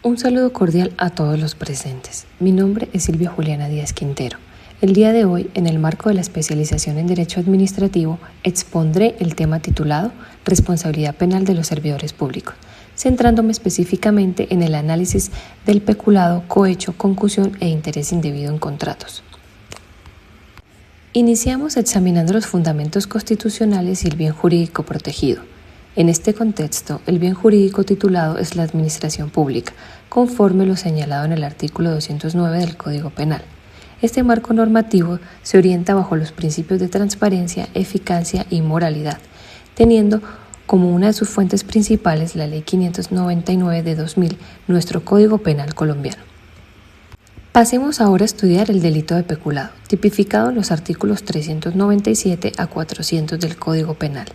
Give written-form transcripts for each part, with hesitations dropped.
Un saludo cordial a todos los presentes. Mi nombre es Silvia Juliana Díaz Quintero. El día de hoy, en el marco de la especialización en Derecho Administrativo, expondré el tema titulado Responsabilidad Penal de los Servidores Públicos, centrándome específicamente en el análisis del peculado, cohecho, concusión e interés indebido en contratos. Iniciamos examinando los fundamentos constitucionales y el bien jurídico protegido. En este contexto, el bien jurídico titulado es la administración pública, conforme lo señalado en el artículo 209 del Código Penal. Este marco normativo se orienta bajo los principios de transparencia, eficacia y moralidad, teniendo como una de sus fuentes principales la Ley 599 de 2000, nuestro Código Penal colombiano. Pasemos ahora a estudiar el delito de peculado, tipificado en los artículos 397 a 400 del Código Penal.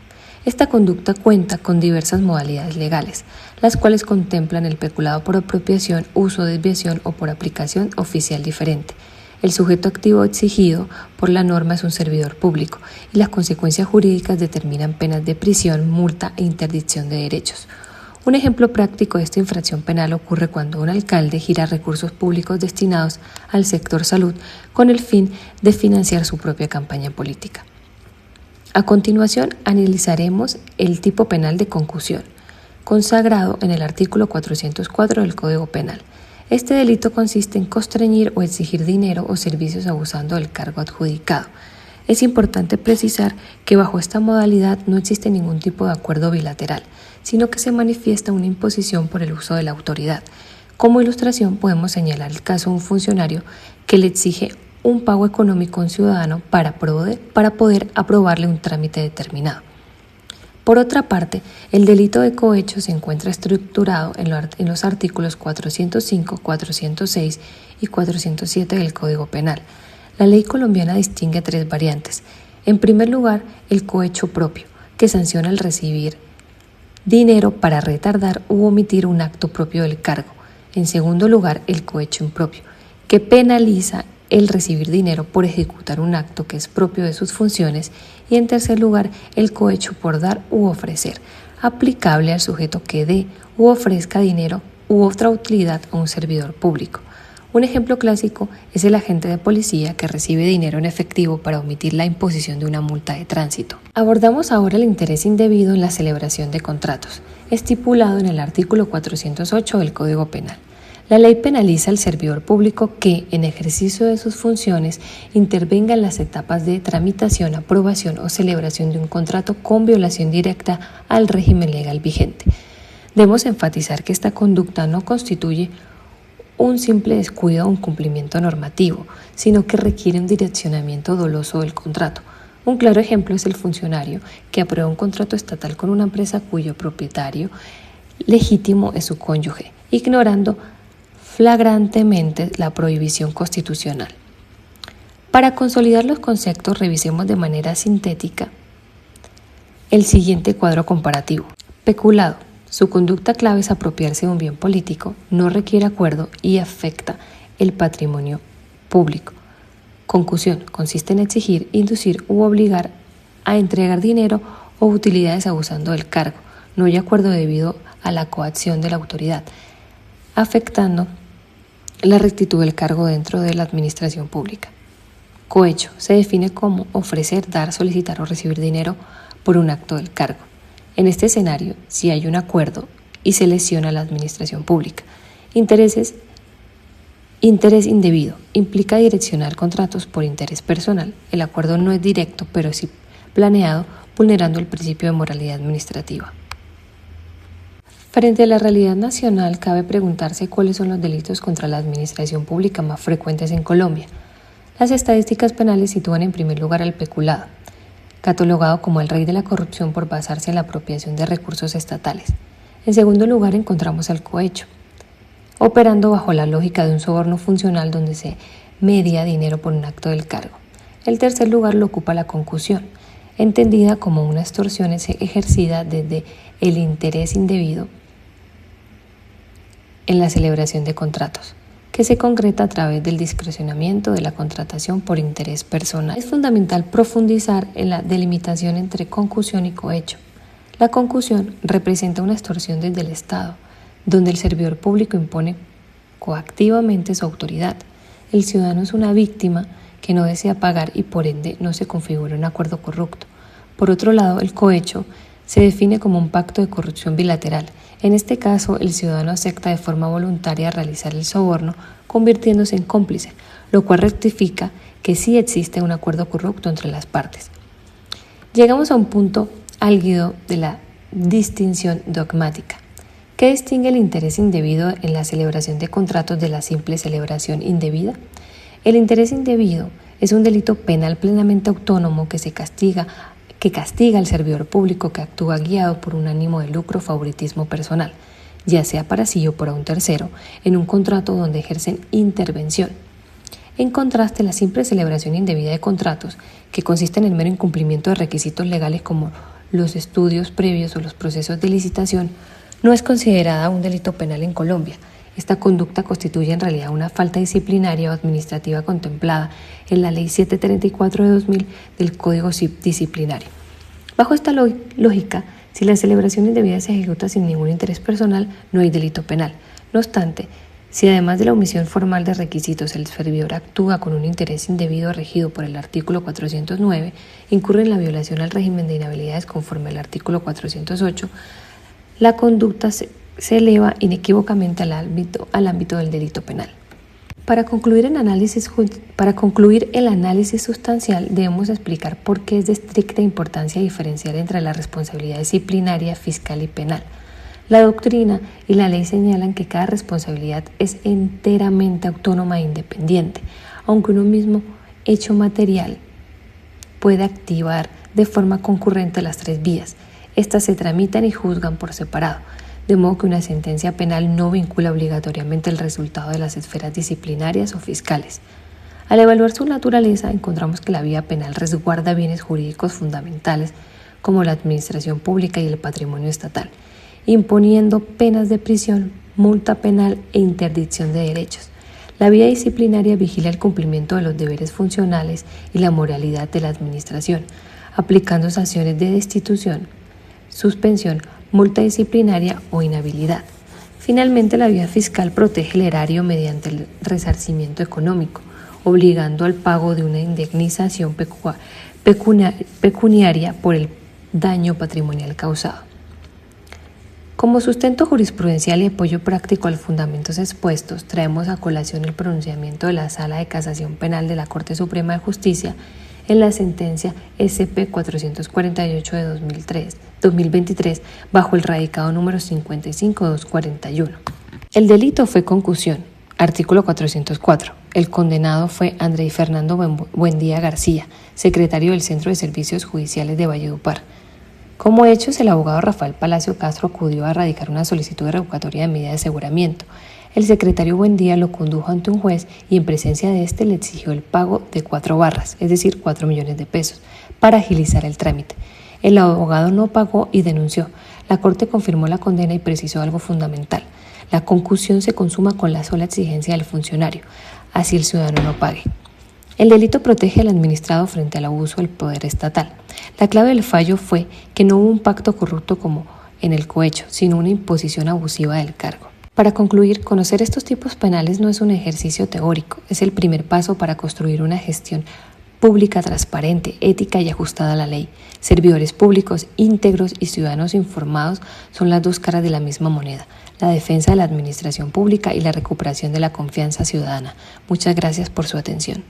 Esta conducta cuenta con diversas modalidades legales, las cuales contemplan el peculado por apropiación, uso, desviación o por aplicación oficial diferente. El sujeto activo exigido por la norma es un servidor público y las consecuencias jurídicas determinan penas de prisión, multa e interdicción de derechos. Un ejemplo práctico de esta infracción penal ocurre cuando un alcalde gira recursos públicos destinados al sector salud con el fin de financiar su propia campaña política. A continuación, analizaremos el tipo penal de concusión, consagrado en el artículo 404 del Código Penal. Este delito consiste en constreñir o exigir dinero o servicios abusando del cargo adjudicado. Es importante precisar que bajo esta modalidad no existe ningún tipo de acuerdo bilateral, sino que se manifiesta una imposición por el uso de la autoridad. Como ilustración podemos señalar el caso de un funcionario que le exige un pago económico a un ciudadano para poder aprobarle un trámite determinado. Por otra parte, el delito de cohecho se encuentra estructurado en los artículos 405, 406 y 407 del Código Penal. La ley colombiana distingue tres variantes. En primer lugar, el cohecho propio, que sanciona el recibir dinero para retardar u omitir un acto propio del cargo. En segundo lugar, el cohecho impropio, que penaliza el recibir dinero por ejecutar un acto que es propio de sus funciones, y en tercer lugar, el cohecho por dar u ofrecer, aplicable al sujeto que dé u ofrezca dinero u otra utilidad a un servidor público. Un ejemplo clásico es el agente de policía que recibe dinero en efectivo para omitir la imposición de una multa de tránsito. Abordamos ahora el interés indebido en la celebración de contratos, estipulado en el artículo 408 del Código Penal. La ley penaliza al servidor público que, en ejercicio de sus funciones, intervenga en las etapas de tramitación, aprobación o celebración de un contrato con violación directa al régimen legal vigente. Debemos enfatizar que esta conducta no constituye un simple descuido o incumplimiento normativo, sino que requiere un direccionamiento doloso del contrato. Un claro ejemplo es el funcionario que aprueba un contrato estatal con una empresa cuyo propietario legítimo es su cónyuge, ignorando flagrantemente la prohibición constitucional. Para consolidar los conceptos, revisemos de manera sintética el siguiente cuadro comparativo. Peculado. Su conducta clave es apropiarse de un bien político, no requiere acuerdo y afecta el patrimonio público. Concusión. Consiste en exigir, inducir u obligar a entregar dinero o utilidades abusando del cargo. No hay acuerdo debido a la coacción de la autoridad, afectando la rectitud del cargo dentro de la administración pública. Cohecho se define como ofrecer, dar, solicitar o recibir dinero por un acto del cargo. En este escenario, si hay un acuerdo y se lesiona la administración pública. Interés indebido implica direccionar contratos por interés personal. El acuerdo no es directo, pero sí planeado, vulnerando el principio de moralidad administrativa. Frente a la realidad nacional, cabe preguntarse cuáles son los delitos contra la administración pública más frecuentes en Colombia. Las estadísticas penales sitúan en primer lugar al peculado, catalogado como el rey de la corrupción por basarse en la apropiación de recursos estatales. En segundo lugar encontramos al cohecho, operando bajo la lógica de un soborno funcional donde se media dinero por un acto del cargo. El tercer lugar lo ocupa la concusión, entendida como una extorsión ejercida desde el interés indebido en la celebración de contratos, que se concreta a través del discrecionamiento de la contratación por interés personal. Es fundamental profundizar en la delimitación entre concusión y cohecho. La concusión representa una extorsión desde el Estado, donde el servidor público impone coactivamente su autoridad. El ciudadano es una víctima que no desea pagar y por ende no se configura un acuerdo corrupto. Por otro lado, el cohecho se define como un pacto de corrupción bilateral. En este caso, el ciudadano acepta de forma voluntaria realizar el soborno, convirtiéndose en cómplice, lo cual rectifica que sí existe un acuerdo corrupto entre las partes. Llegamos a un punto álgido de la distinción dogmática. ¿Qué distingue el interés indebido en la celebración de contratos de la simple celebración indebida? El interés indebido es un delito penal plenamente autónomo que castiga al servidor público que actúa guiado por un ánimo de lucro o favoritismo personal, ya sea para sí o para un tercero, en un contrato donde ejercen intervención. En contraste, la simple celebración indebida de contratos, que consiste en el mero incumplimiento de requisitos legales como los estudios previos o los procesos de licitación, no es considerada un delito penal en Colombia. Esta conducta constituye en realidad una falta disciplinaria o administrativa contemplada en la Ley 734 de 2000 del Código Disciplinario. Bajo esta lógica, si la celebración indebida se ejecuta sin ningún interés personal, no hay delito penal. No obstante, si además de la omisión formal de requisitos el servidor actúa con un interés indebido regido por el artículo 409, incurre en la violación al régimen de inhabilidades conforme al artículo 408, la conducta se eleva inequívocamente al ámbito del delito penal. Para concluir el análisis sustancial, debemos explicar por qué es de estricta importancia diferenciar entre la responsabilidad disciplinaria, fiscal y penal. La doctrina y la ley señalan que cada responsabilidad es enteramente autónoma e independiente, aunque uno mismo hecho material puede activar de forma concurrente las tres vías. Estas se tramitan y juzgan por separado, de modo que una sentencia penal no vincula obligatoriamente el resultado de las esferas disciplinarias o fiscales. Al evaluar su naturaleza, encontramos que la vía penal resguarda bienes jurídicos fundamentales como la administración pública y el patrimonio estatal, imponiendo penas de prisión, multa penal e interdicción de derechos. La vía disciplinaria vigila el cumplimiento de los deberes funcionales y la moralidad de la administración, aplicando sanciones de destitución, suspensión, multa disciplinaria o inhabilidad. Finalmente, la vía fiscal protege el erario mediante el resarcimiento económico, obligando al pago de una indemnización pecuniaria por el daño patrimonial causado. Como sustento jurisprudencial y apoyo práctico a los fundamentos expuestos, traemos a colación el pronunciamiento de la Sala de Casación Penal de la Corte Suprema de Justicia en la sentencia SP 448 de 2023 bajo el radicado número 55241. El delito fue concusión, artículo 404. El condenado fue André Fernando Buendía García, secretario del Centro de Servicios Judiciales de Valledupar. Como hechos, el abogado Rafael Palacio Castro acudió a radicar una solicitud de revocatoria de medida de aseguramiento. El secretario Buendía lo condujo ante un juez y en presencia de este le exigió el pago de 4 barras, es decir, 4 millones de pesos, para agilizar el trámite. El abogado no pagó y denunció. La Corte confirmó la condena y precisó algo fundamental. La concusión se consuma con la sola exigencia del funcionario, así el ciudadano no pague. El delito protege al administrado frente al abuso del poder estatal. La clave del fallo fue que no hubo un pacto corrupto como en el cohecho, sino una imposición abusiva del cargo. Para concluir, conocer estos tipos penales no es un ejercicio teórico, es el primer paso para construir una gestión pública transparente, ética y ajustada a la ley. Servidores públicos íntegros y ciudadanos informados son las dos caras de la misma moneda, la defensa de la administración pública y la recuperación de la confianza ciudadana. Muchas gracias por su atención.